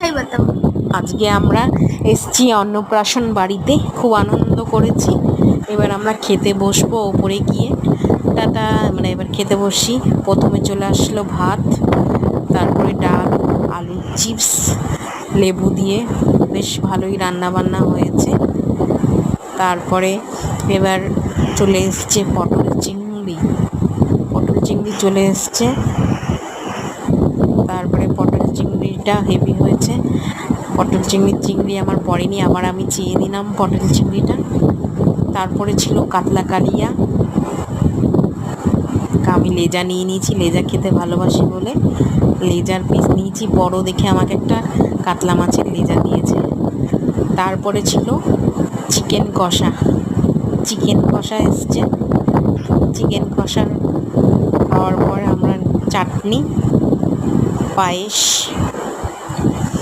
এই বাতাও। আজকে আমরা এসছি অন্নপ্রাশন বাড়িতে, খুব আনন্দ করেছি। এবার আমরা খেতে বসবো ওপরে গিয়ে। টাটা, মানে এবার খেতে বসি। প্রথমে চলে আসলো ভাত, তারপরে ডাল, আলুর চিপস, লেবু দিয়ে বেশ ভালোই রান্না বান্না হয়েছে। তারপরে এবার চলে এসছে পটল চিংড়ি চলে এসছে। তারপরে পটল চিংড়িটা হেভি হয়েছে। পটল চিংড়ি আমার পড়েনি, আবার আমি চেয়ে নিলাম পটল চিংড়িটা। তারপরে ছিল কাতলা কালিয়া, আমি লেজা নিয়ে নিয়েছি, লেজা খেতে ভালোবাসি বলে লেজার পিস নিয়েছি। বড় দেখে আমাকে একটা কাতলা মাছের লেজা দিয়েছে। তারপরে ছিল চিকেন কষা এসছে। চিকেন কষা খাওয়ার পর আমরা চাটনি, পায়েস